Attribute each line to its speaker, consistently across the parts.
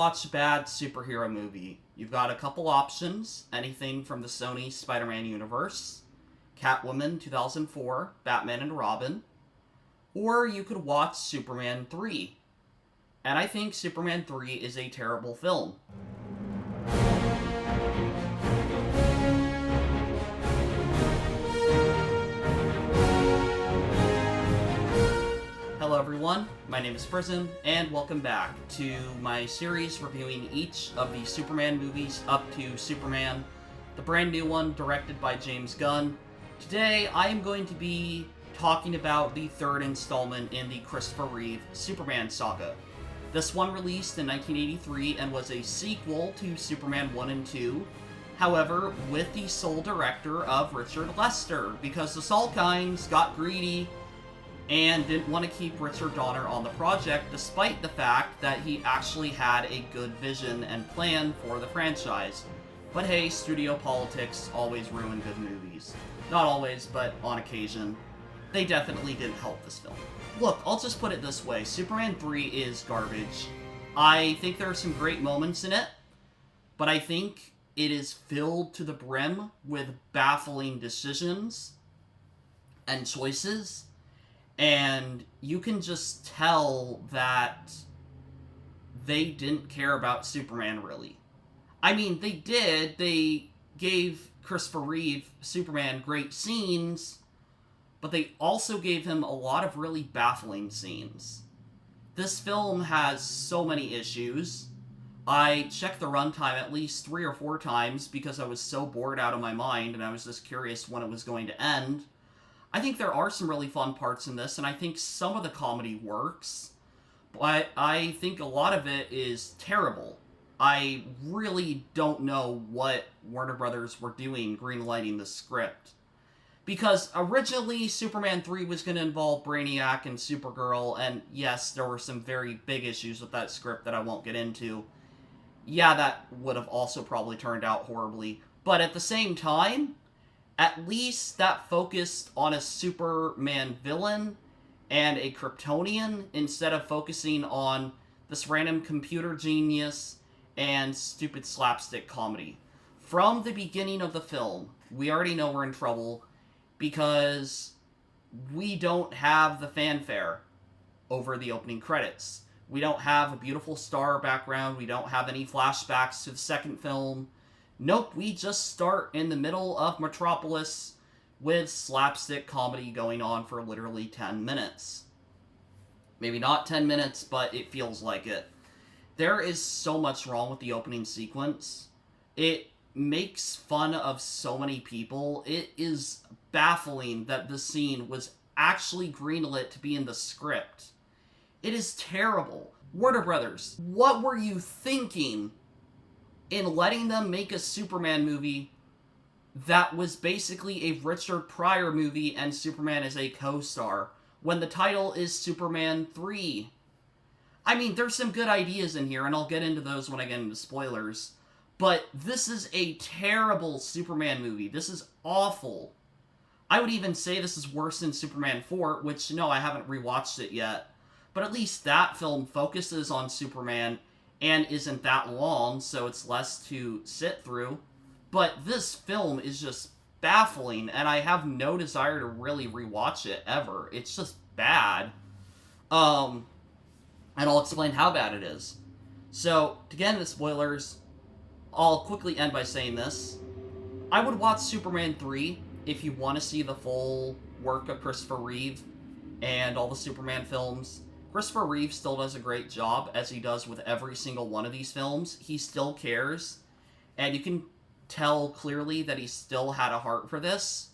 Speaker 1: watch a bad superhero movie, you've got a couple options. Anything from the Sony Spider-Man universe, Catwoman 2004, Batman and Robin, or you could watch Superman 3. And I think Superman 3 is a terrible film. Hello everyone, my name is Prism, and welcome back to my series reviewing each of the Superman movies up to Superman, the brand new one directed by James Gunn. Today I am going to be talking about the third installment in the Christopher Reeve Superman saga. This one released in 1983 and was a sequel to Superman 1 and 2, however, with the sole director of Richard Lester, because the Salkinds got greedy and didn't want to keep Richard Donner on the project, despite the fact that he actually had a good vision and plan for the franchise. But hey, studio politics always ruin good movies. Not always, but on occasion. They definitely didn't help this film. Look, I'll just put it this way, Superman 3 is garbage. I think there are some great moments in it, but I think it is filled to the brim with baffling decisions and choices. And you can just tell that they didn't care about Superman, really. I mean, they did. They gave Christopher Reeve, Superman, great scenes, but they also gave him a lot of really baffling scenes. This film has so many issues. I checked the runtime at least 3 or 4 times because I was so bored out of my mind and I was just curious when it was going to end. I think there are some really fun parts in this, and I think some of the comedy works, but I think a lot of it is terrible. I really don't know what Warner Brothers were doing greenlighting the script. Because originally Superman 3 was going to involve Brainiac and Supergirl, and yes, there were some very big issues with that script that I won't get into. Yeah, that would have also probably turned out horribly. But at the same time, at least that focused on a Superman villain and a Kryptonian instead of focusing on this random computer genius and stupid slapstick comedy. From the beginning of the film, we already know we're in trouble because we don't have the fanfare over the opening credits. We don't have a beautiful star background. We don't have any flashbacks to the second film. Nope, we just start in the middle of Metropolis with slapstick comedy going on for literally 10 minutes. Maybe not 10 minutes, but it feels like it. There is so much wrong with the opening sequence. It makes fun of so many people. It is baffling that this scene was actually greenlit to be in the script. It is terrible. Warner Brothers, what were you thinking in letting them make a Superman movie that was basically a Richard Pryor movie and Superman is a co-star, when the title is Superman 3? I mean, there's some good ideas in here, and I'll get into those when I get into spoilers, but this is a terrible Superman movie. This is awful. I would even say this is worse than Superman 4, which, no, I haven't rewatched it yet, but at least that film focuses on Superman and isn't that long, so it's less to sit through. But this film is just baffling, and I have no desire to really rewatch it, ever. It's just bad. And I'll explain how bad it is. So, to get into spoilers, I'll quickly end by saying this. I would watch Superman 3 if you want to see the full work of Christopher Reeve and all the Superman films. Christopher Reeve still does a great job, as he does with every single one of these films. He still cares, and you can tell clearly that he still had a heart for this.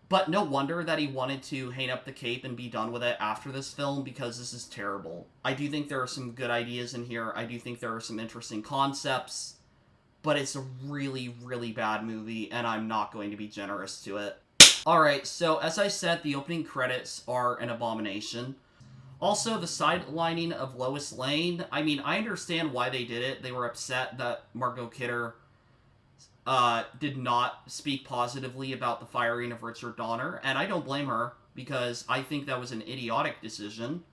Speaker 1: But no wonder that he wanted to hang up the cape and be done with it after this film, because this is terrible. I do think there are some good ideas in here. I do think there are some interesting concepts, but it's a really, really bad movie, and I'm not going to be generous to it. Alright, so as I said, the opening credits are an abomination. Also, the sidelining of Lois Lane, I mean, I understand why they did it. They were upset that Margot Kidder did not speak positively about the firing of Richard Donner, and I don't blame her, because I think that was an idiotic decision,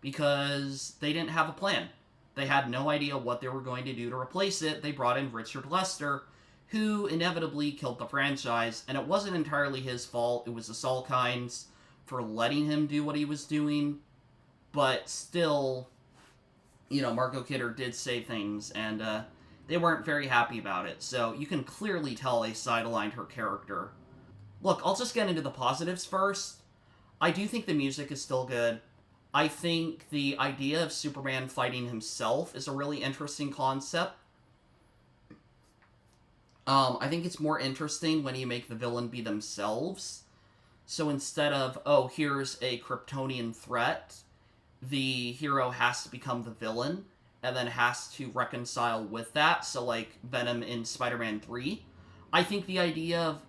Speaker 1: because they didn't have a plan. They had no idea what they were going to do to replace it. They brought in Richard Lester, who inevitably killed the franchise, and it wasn't entirely his fault. It was the Salkinds for letting him do what he was doing, but still, Margot Kidder did say things, and they weren't very happy about it, so you can clearly tell they sidelined her character. Look, I'll just get into the positives first. I do think the music is still good. I think the idea of Superman fighting himself is a really interesting concept. I think it's more interesting when you make the villain be themselves. So instead of, oh, here's a Kryptonian threat, the hero has to become the villain, and then has to reconcile with that. So, like, Venom in Spider-Man 3. I think the idea of,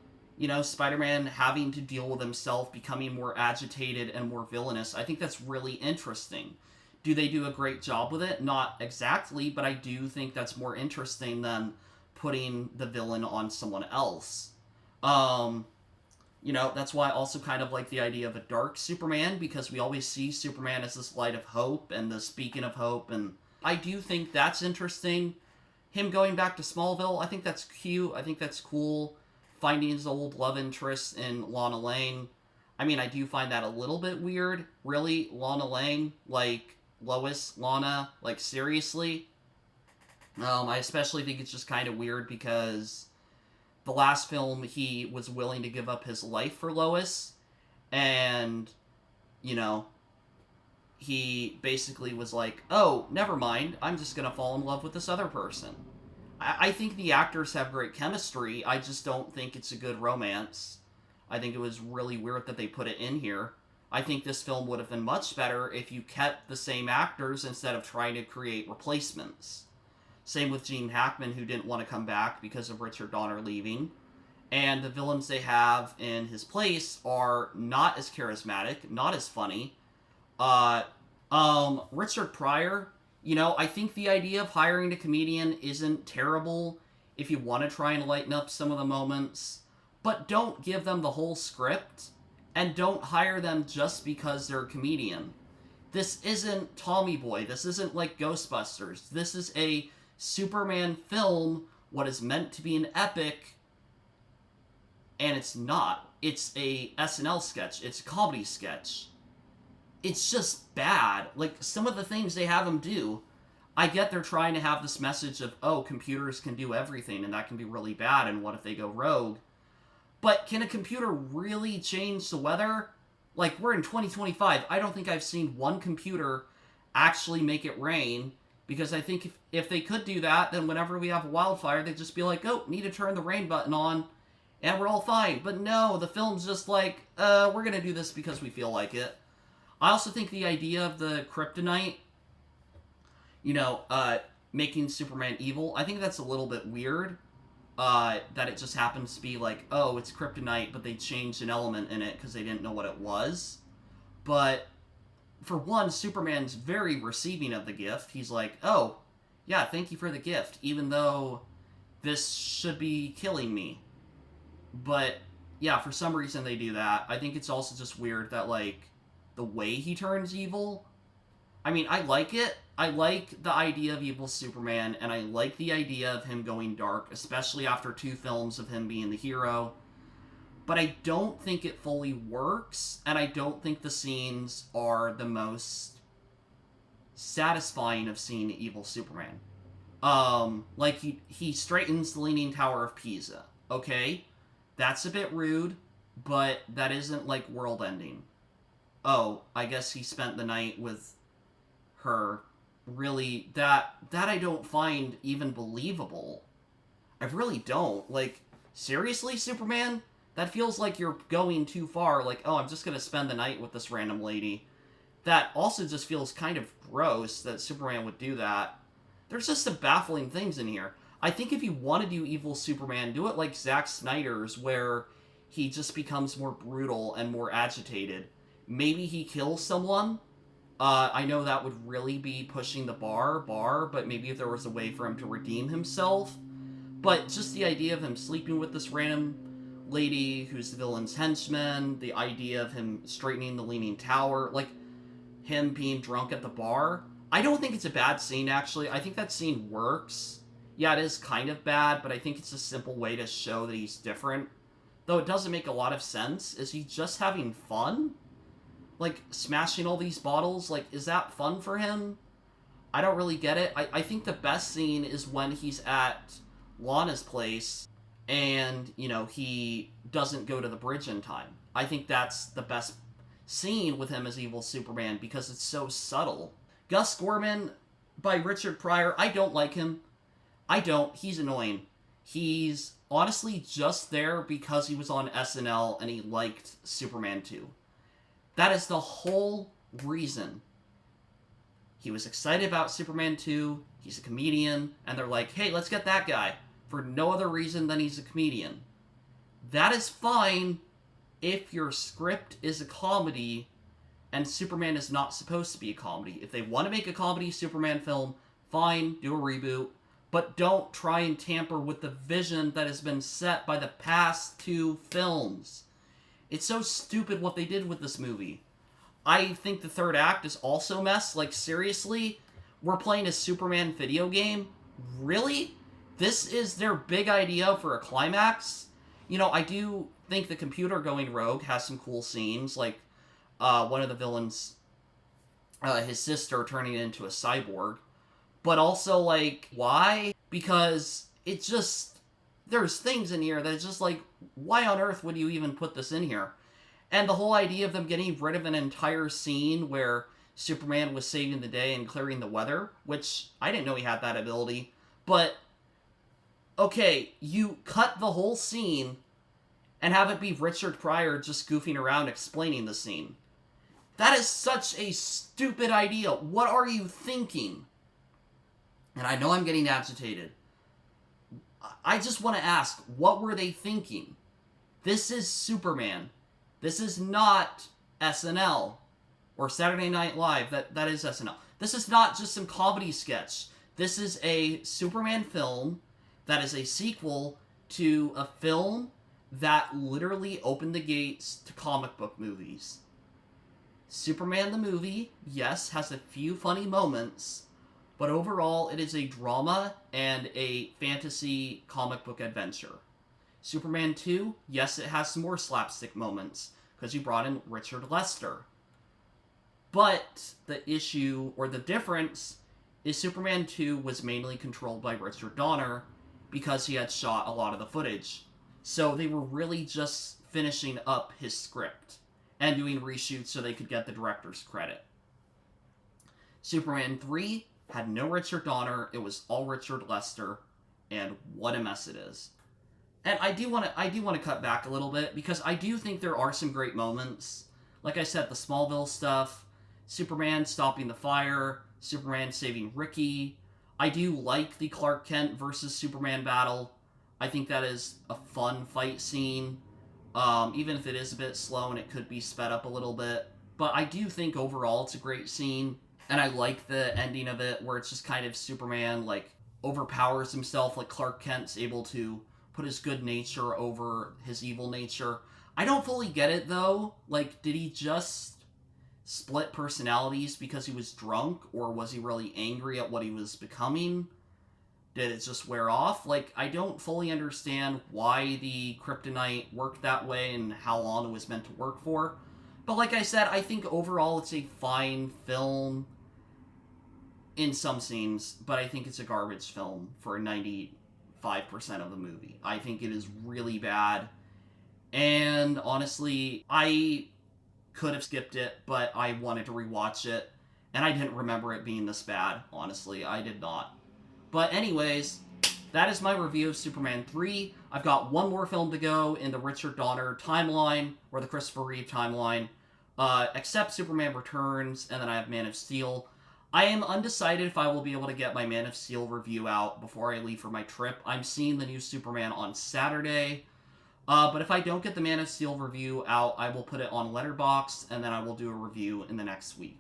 Speaker 1: Spider-Man having to deal with himself, becoming more agitated and more villainous, I think that's really interesting. Do they do a great job with it? Not exactly, but I do think that's more interesting than putting the villain on someone else. That's why I also kind of like the idea of a dark Superman, because we always see Superman as this light of hope and this beacon of hope, and I do think that's interesting. Him going back to Smallville, I think that's cute. I think that's cool. Finding his old love interest in Lana Lang. I mean, I do find that a little bit weird. Really? Lana Lang? Like, Lois? Lana? Like, seriously? I especially think it's just kind of weird because the last film he was willing to give up his life for Lois, and, he basically was like, oh, never mind, I'm just gonna fall in love with this other person. I think the actors have great chemistry, I just don't think it's a good romance. I think it was really weird that they put it in here. I think this film would have been much better if you kept the same actors instead of trying to create replacements. Same with Gene Hackman, who didn't want to come back because of Richard Donner leaving. And the villains they have in his place are not as charismatic, not as funny. Richard Pryor, I think the idea of hiring a comedian isn't terrible if you want to try and lighten up some of the moments. But don't give them the whole script, and don't hire them just because they're a comedian. This isn't Tommy Boy. This isn't like Ghostbusters. This is a Superman film, what is meant to be an epic, and it's not. It's a SNL sketch. It's a comedy sketch. It's just bad. Like, some of the things they have him do, I get they're trying to have this message of, oh, computers can do everything, and that can be really bad, and what if they go rogue? But can a computer really change the weather? Like, we're in 2025. I don't think I've seen one computer actually make it rain, because I think if they could do that, then whenever we have a wildfire, they'd just be like, oh, need to turn the rain button on, and we're all fine. But no, the film's just like, we're going to do this because we feel like it. I also think the idea of the kryptonite, making Superman evil, I think that's a little bit weird. That it just happens to be like, oh, it's kryptonite, but they changed an element in it because they didn't know what it was. But for one, Superman's very receiving of the gift. He's like, oh, yeah, thank you for the gift, even though this should be killing me. But, yeah, for some reason they do that. I think it's also just weird that, like, the way he turns evil, I mean, I like it. I like the idea of evil Superman, and I like the idea of him going dark, especially after 2 films of him being the hero. But I don't think it fully works, and I don't think the scenes are the most satisfying of seeing evil Superman. Like, he straightens the Leaning Tower of Pisa, okay? That's a bit rude, but that isn't, like, world-ending. Oh, I guess he spent the night with her. Really, that I don't find even believable. I really don't. Like, seriously, Superman? That feels like you're going too far. Like, oh, I'm just gonna spend the night with this random lady. That also just feels kind of gross that Superman would do that. There's just some baffling things in here. I think if you want to do evil Superman, do it like Zack Snyder's, where he just becomes more brutal and more agitated. Maybe he kills someone. I know that would really be pushing the bar, but maybe if there was a way for him to redeem himself. But just the idea of him sleeping with this random lady who's the villain's henchman, the idea of him straightening the Leaning Tower, like, him being drunk at the bar, I don't think it's a bad scene, actually. I think that scene works. Yeah, it is kind of bad, but I think it's a simple way to show that he's different. Though it doesn't make a lot of sense. Is he just having fun? Like, smashing all these bottles? Like, is that fun for him? I don't really get it. I think the best scene is when he's at Lana's place and, you know, he doesn't go to the bridge in time. I think that's the best scene with him as evil Superman because it's so subtle. Gus Gorman by Richard Pryor, I don't like him. I don't. He's annoying. He's honestly just there because he was on SNL and he liked Superman 2. That is the whole reason. He was excited about Superman 2, he's a comedian, and they're like, hey, let's get that guy, for no other reason than he's a comedian. That is fine if your script is a comedy and Superman is not supposed to be a comedy. If they want to make a comedy Superman film, fine, do a reboot, but don't try and tamper with the vision that has been set by the past 2 films. It's so stupid what they did with this movie. I think the third act is also a mess. Like, seriously? We're playing a Superman video game? Really? This is their big idea for a climax? You know, I do think the computer going rogue has some cool scenes, like one of the villains, his sister turning into a cyborg. But also, like, why? Because it just, there's things in here that it's just like, why on earth would you even put this in here? And the whole idea of them getting rid of an entire scene where Superman was saving the day and clearing the weather, which I didn't know he had that ability, but okay, you cut the whole scene and have it be Richard Pryor just goofing around explaining the scene. That is such a stupid idea. What are you thinking? And I know I'm getting agitated. I just want to ask, what were they thinking? This is Superman. This is not SNL or Saturday Night Live. That is SNL. This is not just some comedy sketch. This is a Superman film that is a sequel to a film that literally opened the gates to comic book movies. Superman the movie, yes, has a few funny moments, but overall it is a drama and a fantasy comic book adventure. Superman 2, yes, it has some more slapstick moments, because you brought in Richard Lester. But the issue, or the difference, is Superman 2 was mainly controlled by Richard Donner, because he had shot a lot of the footage. So they were really just finishing up his script, and doing reshoots so they could get the director's credit. Superman 3 had no Richard Donner, it was all Richard Lester, and what a mess it is. And I do want to cut back a little bit, because I do think there are some great moments. Like I said, the Smallville stuff, Superman stopping the fire, Superman saving Ricky. I do like the Clark Kent versus Superman battle. I think that is a fun fight scene, even if it is a bit slow and it could be sped up a little bit. But I do think overall it's a great scene, and I like the ending of it, where it's just kind of Superman, like, overpowers himself, like Clark Kent's able to put his good nature over his evil nature. I don't fully get it, though. Like, did he just split personalities because he was drunk, or was he really angry at what he was becoming? Did it just wear off? Like, I don't fully understand why the kryptonite worked that way and how long it was meant to work for. But like I said, I think overall it's a fine film in some scenes, but I think it's a garbage film for 95% of the movie. I think it is really bad, and honestly, I could have skipped it, but I wanted to rewatch it, and I didn't remember it being this bad. Honestly, I did not. But anyways, that is my review of Superman 3. I've got one more film to go in the Richard Donner timeline, or the Christopher Reeve timeline, except Superman Returns, and then I have Man of Steel. I am undecided if I will be able to get my Man of Steel review out before I leave for my trip. I'm seeing the new Superman on Saturday. But if I don't get the Man of Steel review out, I will put it on Letterboxd, and then I will do a review in the next week.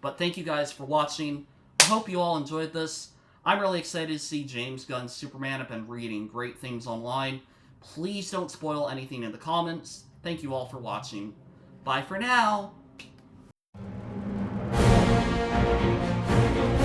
Speaker 1: But thank you guys for watching. I hope you all enjoyed this. I'm really excited to see James Gunn's Superman. I've been reading great things online. Please don't spoil anything in the comments. Thank you all for watching. Bye for now!